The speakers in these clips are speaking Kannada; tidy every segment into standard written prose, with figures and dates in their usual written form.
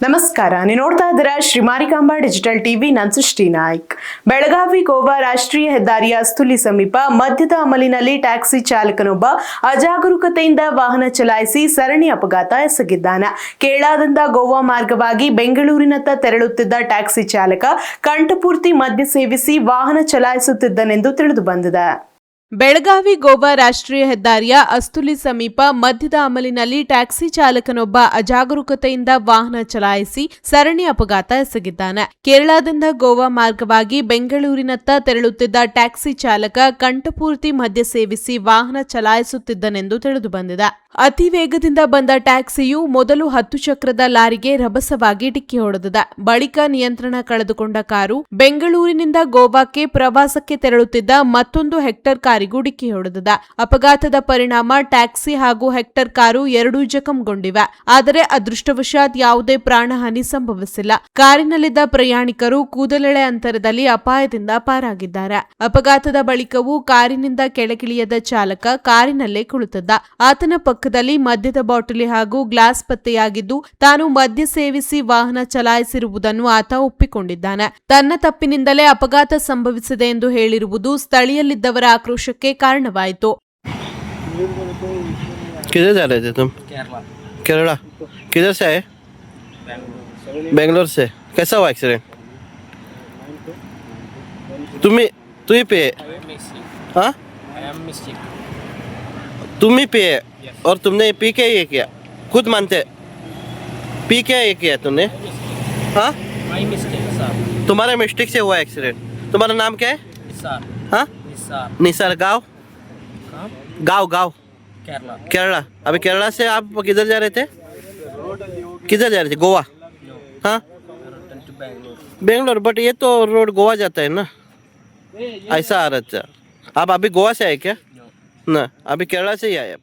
ನಮಸ್ಕಾರ, ನೀವು ನೋಡ್ತಾ ಇದ್ದೀರಾ ಶ್ರೀ ಮಾರಿಕಾಂಬಾ ಡಿಜಿಟಲ್ ಟಿವಿ. ನಾನು ಸೃಷ್ಟಿ ನಾಯ್ಕ್. ಬೆಳಗಾವಿ ಗೋವಾ ರಾಷ್ಟ್ರೀಯ ಹೆದ್ದಾರಿಯ ಅಸ್ತುಲಿ ಸಮೀಪ ಮದ್ಯದ ಅಮಲಿನಲ್ಲಿ ಟ್ಯಾಕ್ಸಿ ಚಾಲಕನೊಬ್ಬ ಅಜಾಗರೂಕತೆಯಿಂದ ವಾಹನ ಚಲಾಯಿಸಿ ಸರಣಿ ಅಪಘಾತ ಎಸಗಿದ್ದಾನೆ. ಕೇರಳದಿಂದ ಗೋವಾ ಮಾರ್ಗವಾಗಿ ಬೆಂಗಳೂರಿನತ್ತ ತೆರಳುತ್ತಿದ್ದ ಟ್ಯಾಕ್ಸಿ ಚಾಲಕ ಕಂಠಪೂರ್ತಿ ಮದ್ಯ ಸೇವಿಸಿ ವಾಹನ ಚಲಾಯಿಸುತ್ತಿದ್ದನೆಂದು ತಿಳಿದು ಬಂದಿದೆ. ಬೆಳಗಾವಿ ಗೋವಾ ರಾಷ್ಟ್ರೀಯ ಹೆದ್ದಾರಿಯ ಅಸ್ತುಲಿ ಸಮೀಪ ಮದ್ಯದ ಅಮಲಿನಲ್ಲಿ ಟ್ಯಾಕ್ಸಿ ಚಾಲಕನೊಬ್ಬ ಅಜಾಗರೂಕತೆಯಿಂದ ವಾಹನ ಚಲಾಯಿಸಿ ಸರಣಿ ಅಪಘಾತ ಎಸಗಿದ್ದಾನೆ. ಕೇರಳದಿಂದ ಗೋವಾ ಮಾರ್ಗವಾಗಿ ಬೆಂಗಳೂರಿನತ್ತ ತೆರಳುತ್ತಿದ್ದ ಟ್ಯಾಕ್ಸಿ ಚಾಲಕ ಕಂಠಪೂರ್ತಿ ಮದ್ಯ ಸೇವಿಸಿ ವಾಹನ ಚಲಾಯಿಸುತ್ತಿದ್ದನೆಂದು ತಿಳಿದು ಬಂದಿದೆ. ಅತಿ ವೇಗದಿಂದ ಬಂದ ಟ್ಯಾಕ್ಸಿಯು ಮೊದಲು 10 ಚಕ್ರದ ಲಾರಿಗೆ ರಭಸವಾಗಿ ಡಿಕ್ಕಿ ಹೊಡೆದಿದೆ. ಬಳಿಕ ನಿಯಂತ್ರಣ ಕಳೆದುಕೊಂಡ ಕಾರು ಬೆಂಗಳೂರಿನಿಂದ ಗೋವಾಕ್ಕೆ ಪ್ರವಾಸಕ್ಕೆ ತೆರಳುತ್ತಿದ್ದ ಮತ್ತೊಂದು ಹೆಕ್ಟರ್ ಕಾರಿಗೂ ಡಿಕ್ಕಿ ಹೊಡೆದಿದೆ. ಅಪಘಾತದ ಪರಿಣಾಮ ಟ್ಯಾಕ್ಸಿ ಹಾಗೂ ಹೆಕ್ಟರ್ ಕಾರು ಎರಡೂ ಜಖಂಗೊಂಡಿವೆ. ಆದರೆ ಅದೃಷ್ಟವಶಾತ್ ಯಾವುದೇ ಪ್ರಾಣಹಾನಿ ಸಂಭವಿಸಿಲ್ಲ. ಕಾರಿನಲ್ಲಿದ್ದ ಪ್ರಯಾಣಿಕರು ಕೂದಲೆಳೆ ಅಂತರದಲ್ಲಿ ಅಪಾಯದಿಂದ ಪಾರಾಗಿದ್ದಾರೆ. ಅಪಘಾತದ ಬಳಿಕವೂ ಕಾರಿನಿಂದ ಕೆಳಗಿಳಿಯದ ಚಾಲಕ ಕಾರಿನಲ್ಲೇ ಕುಳಿತಿದ್ದ. ಆತನ ಪಕ್ಕದಲ್ಲಿ ಮದ್ಯದ ಬಾಟಲಿ ಹಾಗೂ ಗ್ಲಾಸ್ ಪತ್ತೆಯಾಗಿದ್ದು, ತಾನು ಮದ್ಯ ಸೇವಿಸಿ ವಾಹನ ಚಲಾಯಿಸಿರುವುದನ್ನು ಆತ ಒಪ್ಪಿಕೊಂಡಿದ್ದಾನೆ. ತನ್ನ ತಪ್ಪಿನಿಂದಲೇ ಅಪಘಾತ ಸಂಭವಿಸಿದೆ ಎಂದು ಹೇಳಿರುವುದು ಸ್ಥಳೀಯಲ್ಲಿದ್ದವರ ಆಕ್ರೋಶಕ್ಕೆ ಕಾರಣವಾಯಿತು. किधर जा रहे थे तुम? केरला। किधर से आए? बेंगलोर से। कैसा हुआ एक्सीडेंट? तुम ही पे? हाँ? तुम ही पे और तुमने पी के ये किया? खुद मानते? पी के ये किया तुमने? हाँ? तुम्हारे मिस्टेक से हुआ एक्सीडेंट. तुम्हारा नाम क्या है? हाँ? निसार. गाँव केरला. अभी केरला से आप किधर जा रहे थे? गोवा. हाँ, बेंगलोर. बट ये तो रोड गोवा जाता है ना, ऐसा आ रहा था. आप अभी गोवा से आए क्या? ना, अभी केरला से ही आए.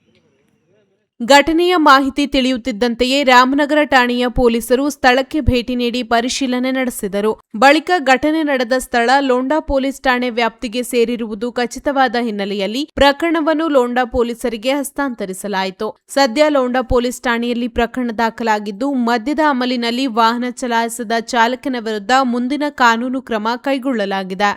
ಘಟನೆಯ ಮಾಹಿತಿ ತಿಳಿಯುತ್ತಿದ್ದಂತೆಯೇ ರಾಮನಗರ ಠಾಣೆಯ ಪೊಲೀಸರು ಸ್ಥಳಕ್ಕೆ ಭೇಟಿ ನೀಡಿ ಪರಿಶೀಲನೆ ನಡೆಸಿದರು. ಬಳಿಕ ಘಟನೆ ನಡೆದ ಸ್ಥಳ ಲೋಂಡಾ ಪೊಲೀಸ್ ಠಾಣೆ ವ್ಯಾಪ್ತಿಗೆ ಸೇರಿರುವುದು ಖಚಿತವಾದ ಹಿನ್ನೆಲೆಯಲ್ಲಿ ಪ್ರಕರಣವನ್ನು ಲೋಂಡಾ ಪೊಲೀಸರಿಗೆ ಹಸ್ತಾಂತರಿಸಲಾಯಿತು. ಸದ್ಯ ಲೋಂಡಾ ಪೊಲೀಸ್ ಠಾಣೆಯಲ್ಲಿ ಪ್ರಕರಣ ದಾಖಲಾಗಿದ್ದು, ಮದ್ಯದ ಅಮಲಿನಲ್ಲಿ ವಾಹನ ಚಲಾಯಿಸಿದ ಚಾಲಕನ ವಿರುದ್ಧ ಮುಂದಿನ ಕಾನೂನು ಕ್ರಮ ಕೈಗೊಳ್ಳಲಾಗಿದೆ.